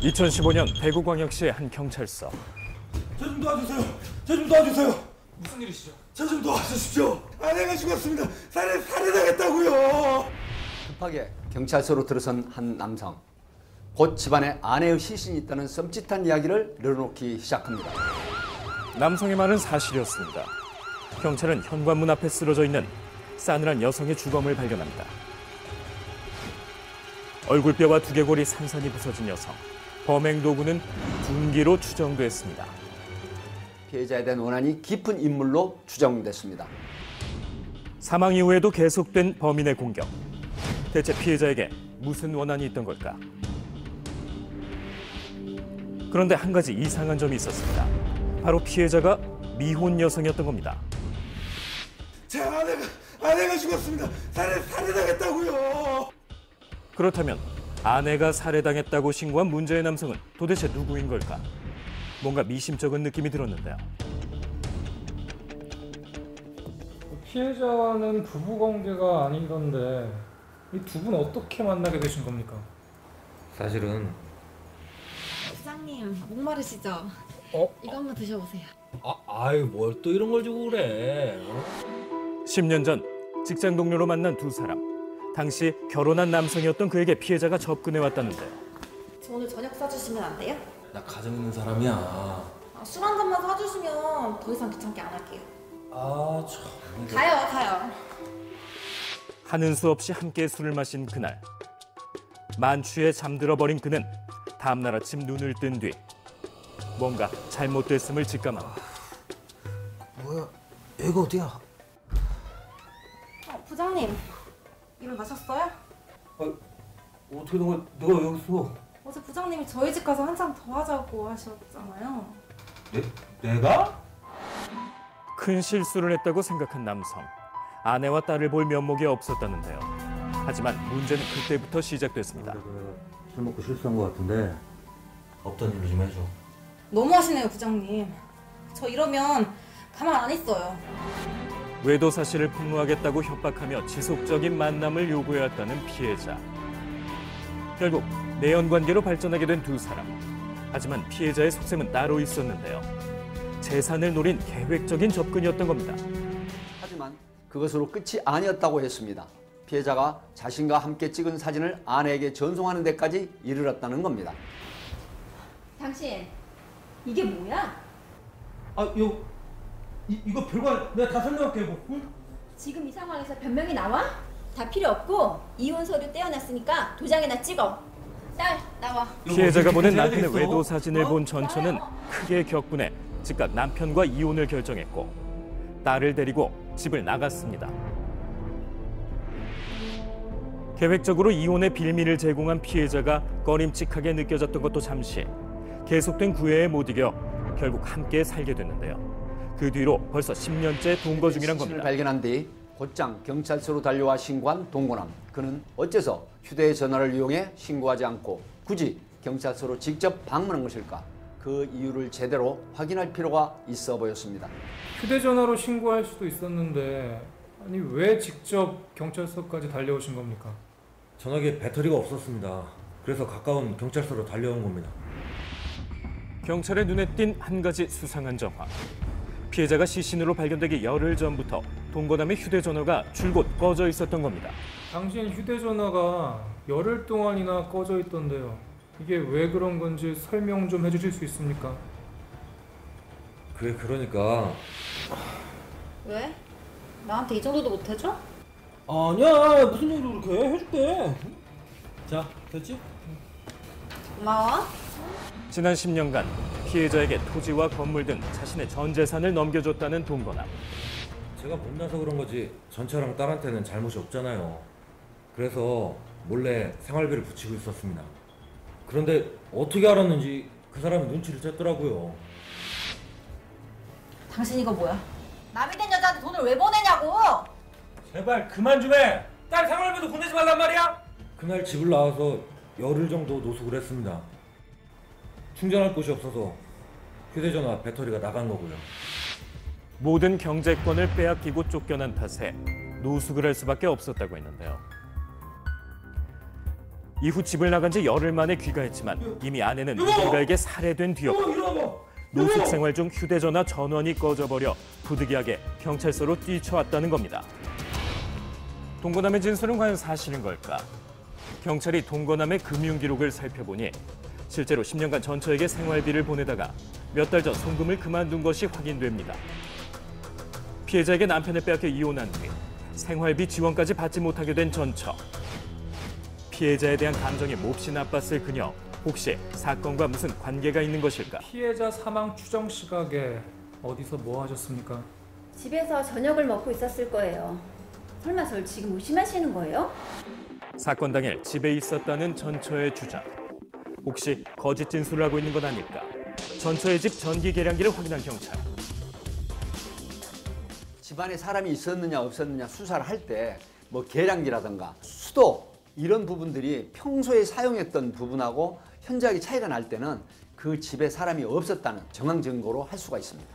2015년 대구광역시의 한 경찰서. 저 좀 도와주세요. 저 좀 도와주세요. 무슨 일이시죠? 저 좀 도와주십시오. 아내가 죽었습니다. 살해당했다고요. 급하게 경찰서로 들어선 한 남성. 곧 집안에 아내의 시신이 있다는 썸짓한 이야기를 늘어놓기 시작합니다. 남성의 말은 사실이었습니다. 경찰은 현관문 앞에 쓰러져 있는 싸늘한 여성의 주검을 발견합니다. 얼굴뼈와 두개골이 산산이 부서진 여성. 범행 도구는 둔기로 추정됐습니다. 피해자에 대한 원한이 깊은 인물로 추정됐습니다. 사망 이후에도 계속된 범인의 공격. 대체 피해자에게 무슨 원한이 있던 걸까? 그런데 한 가지 이상한 점이 있었습니다. 바로 피해자가 미혼 여성이었던 겁니다. 제 아내가 죽었습니다. 살해당했다고요. 그렇다면 아내가 살해당했다고 신고한 문제의 남성은 도대체 누구인 걸까? 뭔가 미심쩍은 느낌이 들었는데요. 피해자와는 부부 관계가 아니던데 이 두 분 어떻게 만나게 되신 겁니까? 사실은 부장님 목마르시죠? 이거 한번 드셔보세요. 아유 뭘 또 이런 걸 주고 그래. 10년 전 직장 동료로 만난 두 사람. 당시 결혼한 남성이었던 그에게 피해자가 접근해왔다는데요. 저 오늘 저녁 사주시면 안 돼요? 나 가정 있는 사람이야. 술 한 잔만 사주시면 더 이상 귀찮게 안 할게요. 아 참. 가요. 하는 수 없이 함께 술을 마신 그날. 만취해 잠들어버린 그는 다음날 아침 눈을 뜬 뒤 뭔가 잘못됐음을 직감합니다. 뭐야? 얘가 어디야? 부장님, 이걸 마셨어요? 어떻게 된 거야? 내가 여기 있어. 어제 부장님이 저희 집 가서 한 잔 더 하자고 하셨잖아요. 내가? 큰 실수를 했다고 생각한 남성. 아내와 딸을 볼 면목이 없었다는데요. 하지만 문제는 그때부터 시작됐습니다. 술 먹고 실수한 거 같은데 없던 일로 좀 해줘. 너무하시네요, 부장님. 저 이러면 가만 안 있어요. 외도 사실을 폭로하겠다고 협박하며 지속적인 만남을 요구해왔다는 피해자. 결국 내연 관계로 발전하게 된 두 사람. 하지만 피해자의 속셈은 따로 있었는데요. 재산을 노린 계획적인 접근이었던 겁니다. 하지만 그것으로 끝이 아니었다고 했습니다. 피해자가 자신과 함께 찍은 사진을 아내에게 전송하는 데까지 이르렀다는 겁니다. 당신, 이게 뭐야? 이거 별거 내가 다 설명할게 뭐. 응? 지금 이 상황에서 변명이 나와? 다 필요 없고 이혼 서류 떼어놨으니까 도장에나 찍어. 딸, 나와. 피해자가 보낸 남편의 외도 사진을 본 전처는 크게 격분해 즉각 남편과 이혼을 결정했고 딸을 데리고 집을 나갔습니다. 계획적으로 이혼의 빌미를 제공한 피해자가 꺼림칙하게 느껴졌던 것도 잠시. 계속된 구애에 못 이겨 결국 함께 살게 됐는데요. 그 뒤로 벌써 10년째 동거 중이란 겁니다. 발견한 뒤 곧장 경찰서로 달려와 신고한 동거남. 그는 어째서 휴대전화를 이용해 신고하지 않고 굳이 경찰서로 직접 방문한 것일까? 그 이유를 제대로 확인할 필요가 있어 보였습니다. 휴대전화로 신고할 수도 있었는데 아니 왜 직접 경찰서까지 달려오신 겁니까? 전화기에 배터리가 없었습니다. 그래서 가까운 경찰서로 달려온 겁니다. 경찰의 눈에 띈 한 가지 수상한 정황. 피해자가 시신으로 발견되기 열흘 전부터 동거남의 휴대전화가 줄곧 꺼져 있었던 겁니다. 당신 휴대전화가 열흘 동안이나 꺼져 있던데요. 이게 왜 그런 건지 설명 좀 해주실 수 있습니까? 그게 그러니까. 왜? 나한테 이 정도도 못 해줘? 아니야 무슨 얘기를 그렇게 해? 해줄게. 자 됐지? 고마워. 지난 10년간 피해자에게 토지와 건물 등 자신의 전 재산을 넘겨줬다는 동거남. 제가 못나서 그런 거지 전처랑 딸한테는 잘못이 없잖아요. 그래서 몰래 생활비를 붙이고 있었습니다. 그런데 어떻게 알았는지 그 사람이 눈치를 챘더라고요. 당신 이거 뭐야? 남이 된 여자한테 돈을 왜 보내냐고! 제발 그만 좀 해! 딸 생활비도 보내지 말란 말이야! 그날 집을 나와서 열흘 정도 노숙을 했습니다. 충전할 곳이 없어서 휴대전화 배터리가 나간 거고요. 모든 경제권을 빼앗기고 쫓겨난 탓에 노숙을 할 수밖에 없었다고 했는데요. 이후 집을 나간 지 열흘 만에 귀가했지만 이미 아내는 누군가에게 살해된 뒤였고 일어나봐. 노숙 생활 중 휴대전화 전원이 꺼져버려 부득이하게 경찰서로 뛰쳐왔다는 겁니다. 동거남의 진술은 과연 사실인 걸까? 경찰이 동거남의 금융기록을 살펴보니 실제로 10년간 전처에게 생활비를 보내다가 몇 달 전 송금을 그만둔 것이 확인됩니다. 피해자에게 남편을 빼앗겨 이혼한 뒤 생활비 지원까지 받지 못하게 된 전처. 피해자에 대한 감정이 몹시 나빴을 그녀. 혹시 사건과 무슨 관계가 있는 것일까? 피해자 사망 추정 시각에 어디서 뭐 하셨습니까? 집에서 저녁을 먹고 있었을 거예요. 설마 절 지금 의심하시는 거예요? 사건 당일 집에 있었다는 전처의 주장. 혹시 거짓 진술을 하고 있는 건 아닐까? 전처의 집 전기 계량기를 확인한 경찰. 집안에 사람이 있었느냐 없었느냐 수사를 할 때 뭐 계량기라든가 수도 이런 부분들이 평소에 사용했던 부분하고 현저하게 차이가 날 때는 그 집에 사람이 없었다는 정황 증거로 할 수가 있습니다.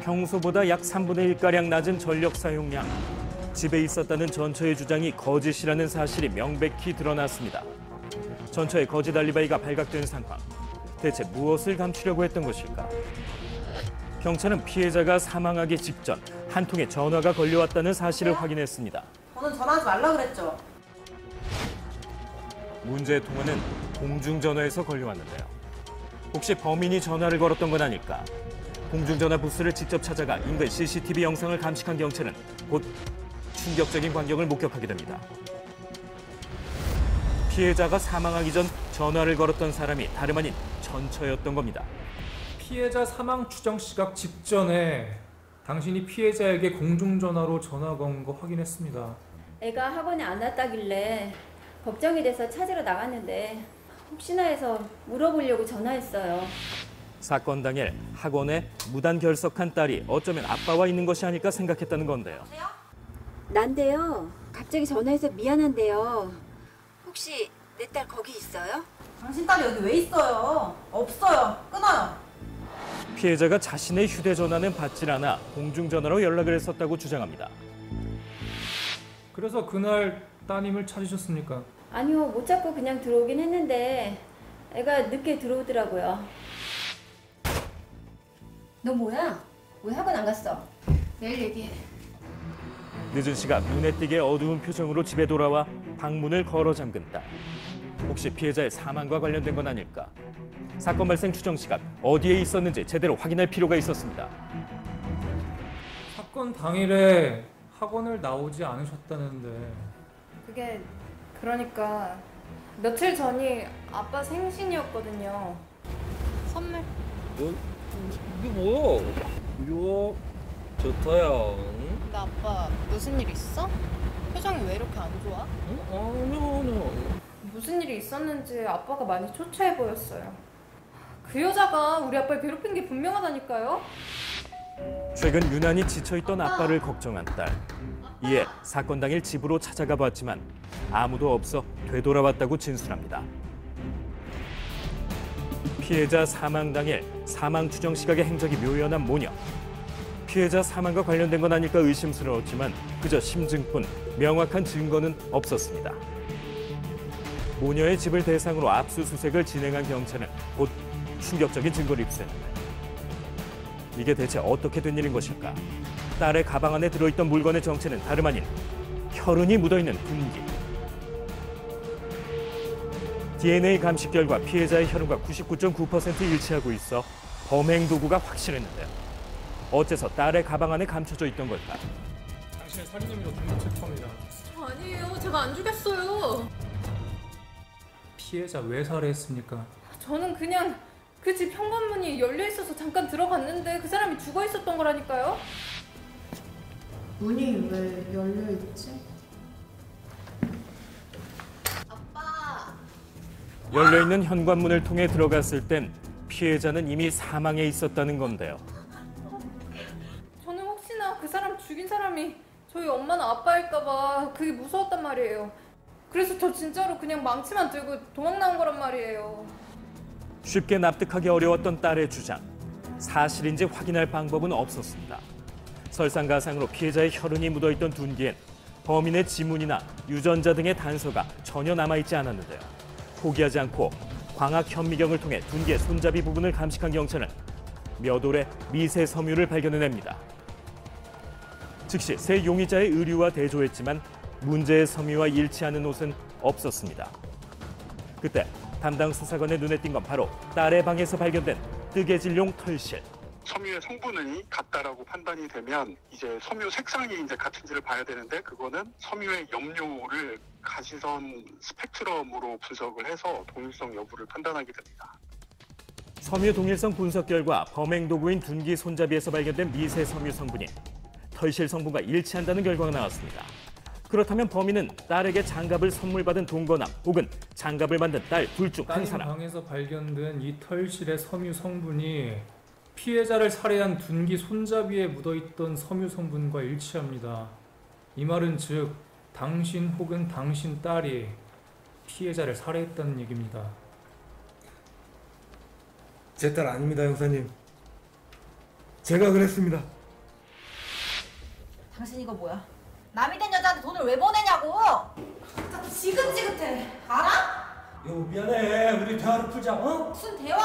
평소보다 약 3분의 1가량 낮은 전력 사용량. 집에 있었다는 전처의 주장이 거짓이라는 사실이 명백히 드러났습니다. 전처의 거짓 알리바이가 발각된 상황. 대체 무엇을 감추려고 했던 것일까? 경찰은 피해자가 사망하기 직전 한 통의 전화가 걸려왔다는 사실을 확인했습니다. 저는 전화하지 말라 그랬죠. 문제의 통화는 공중전화에서 걸려왔는데요. 혹시 범인이 전화를 걸었던 건 아닐까? 공중전화 부스를 직접 찾아가 인근 CCTV 영상을 감식한 경찰은 곧 충격적인 광경을 목격하게 됩니다. 피해자가 사망하기 전 전화를 걸었던 사람이 다름 아닌 전처였던 겁니다. 피해자 사망 추정 시각 직전에 당신이 피해자에게 공중전화로 전화 건 거 확인했습니다. 애가 학원에 안 왔다길래 걱정이 돼서 찾으러 나갔는데 혹시나 해서 물어보려고 전화했어요. 사건 당일 학원에 무단 결석한 딸이 어쩌면 아빠와 있는 것이 아닐까 생각했다는 건데요. 난데요. 갑자기 전화해서 미안한데요. 혹시 내 딸 거기 있어요? 당신 딸이 여기 왜 있어요? 없어요. 끊어요. 피해자가 자신의 휴대전화는 받질 않아 공중전화로 연락을 했었다고 주장합니다. 그래서 그날 따님을 찾으셨습니까? 아니요. 못 찾고 그냥 들어오긴 했는데 애가 늦게 들어오더라고요. 너 뭐야? 왜 학원 안 갔어? 내일 얘기해. 늦은 시각 눈에 띄게 어두운 표정으로 집에 돌아와 방문을 걸어 잠근 딸. 혹시 피해자의 사망과 관련된 건 아닐까? 사건 발생 추정 시각 어디에 있었는지 제대로 확인할 필요가 있었습니다. 사건 당일에 학원을 나오지 않으셨다는데 그게 그러니까 며칠 전이 아빠 생신이었거든요. 선물. 이게 뭐야? 이거 좋다야. 근데 아빠 무슨 일 있어? 표정이 왜 이렇게 안 좋아? 아니야. 무슨 일이 있었는지 아빠가 많이 초췌해 보였어요. 그 여자가 우리 아빠를 괴롭힌 게 분명하다니까요. 최근 유난히 지쳐있던 아빠를 걱정한 딸. 이에 사건 당일 집으로 찾아가 봤지만 아무도 없어 되돌아왔다고 진술합니다. 피해자 사망 당일 사망 추정 시각의 행적이 묘연한 모녀. 피해자 사망과 관련된 건 아닐까 의심스러웠지만 그저 심증뿐 명확한 증거는 없었습니다. 모녀의 집을 대상으로 압수수색을 진행한 경찰은 곧 충격적인 증거를 입수했는데 이게 대체 어떻게 된 일인 것일까? 딸의 가방 안에 들어있던 물건의 정체는 다름 아닌 혈흔이 묻어있는 둔기. DNA 감식 결과 피해자의 혈흔과 99.9% 일치하고 있어 범행 도구가 확실했는데요. 어째서 딸의 가방 안에 감춰져 있던 걸까? 당신을 살인 혐의로 등록 체포합니다. 저 아니에요. 제가 안 죽였어요. 피해자 왜 살해했습니까? 저는 그냥 그 집 현관문이 열려 있어서 잠깐 들어갔는데 그 사람이 죽어 있었던 거라니까요. 문이 왜 열려 있지? 아빠. 열려있는 현관문을 통해 들어갔을 땐 피해자는 이미 사망해 있었다는 건데요. 저는 혹시나 그 사람 죽인 사람이 저희 엄마나 아빠일까 봐 그게 무서웠단 말이에요. 그래서 저 진짜로 그냥 망치만 들고 도망 나온 거란 말이에요. 쉽게 납득하기 어려웠던 딸의 주장. 사실인지 확인할 방법은 없었습니다. 설상가상으로 피해자의 혈흔이 묻어있던 둔기엔 범인의 지문이나 유전자 등의 단서가 전혀 남아있지 않았는데요. 포기하지 않고 광학 현미경을 통해 둔기의 손잡이 부분을 감식한 경찰은 몇 올의 미세 섬유를 발견해냅니다. 즉시 새 용의자의 의류와 대조했지만 문제의 섬유와 일치하는 옷은 없었습니다. 그때 담당 수사관의 눈에 띈 건 바로 딸의 방에서 발견된 뜨개질용 털실. 섬유의 성분이 같다라고 판단이 되면 이제 섬유 색상이 이제 같은지를 봐야 되는데, 그거는 섬유의 염료를 가시선 스펙트럼으로 분석을 해서 동일성 여부를 판단하게 됩니다. 섬유 동일성 분석 결과 범행 도구인 둔기 손잡이에서 발견된 미세 섬유 성분이 털실 성분과 일치한다는 결과가 나왔습니다. 그렇다면 범인은 딸에게 장갑을 선물 받은 동거남 혹은 장갑을 만든 딸 둘 중 한 따님 사람. 방에서 발견된 이 털실의 섬유 성분이 피해자를 살해한 둔기 손잡이에 묻어있던 섬유 성분과 일치합니다. 이 말은 즉 당신 혹은 당신 딸이 피해자를 살해했다는 얘기입니다. 제 딸 아닙니다, 형사님. 제가 그랬습니다. 당신 이거 뭐야? 남이 된 여자한테 돈을 왜 보내냐고! 나 지긋지긋해. 알아? 여보 미안해. 우리 대화를 풀자. 어? 무슨 대화야!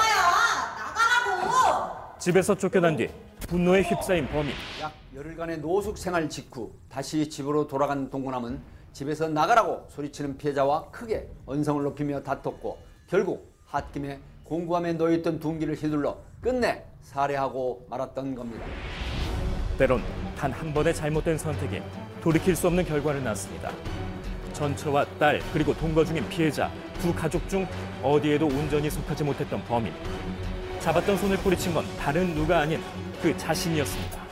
나가라고! 집에서 쫓겨난 뒤 분노에 휩싸인 범인. 약 열흘간의 노숙 생활 직후 다시 집으로 돌아간 동거남은 집에서 나가라고 소리치는 피해자와 크게 언성을 높이며 다퉜고 결국 홧김에 공구함에 놓여있던 둔기를 휘둘러 끝내 살해하고 말았던 겁니다. 때론 단 한 번의 잘못된 선택이 돌이킬 수 없는 결과를 낳습니다. 전처와 딸 그리고 동거 중인 피해자 두 가족 중 어디에도 온전히 속하지 못했던 범인. 잡았던 손을 뿌리친 건 다른 누가 아닌 그 자신이었습니다.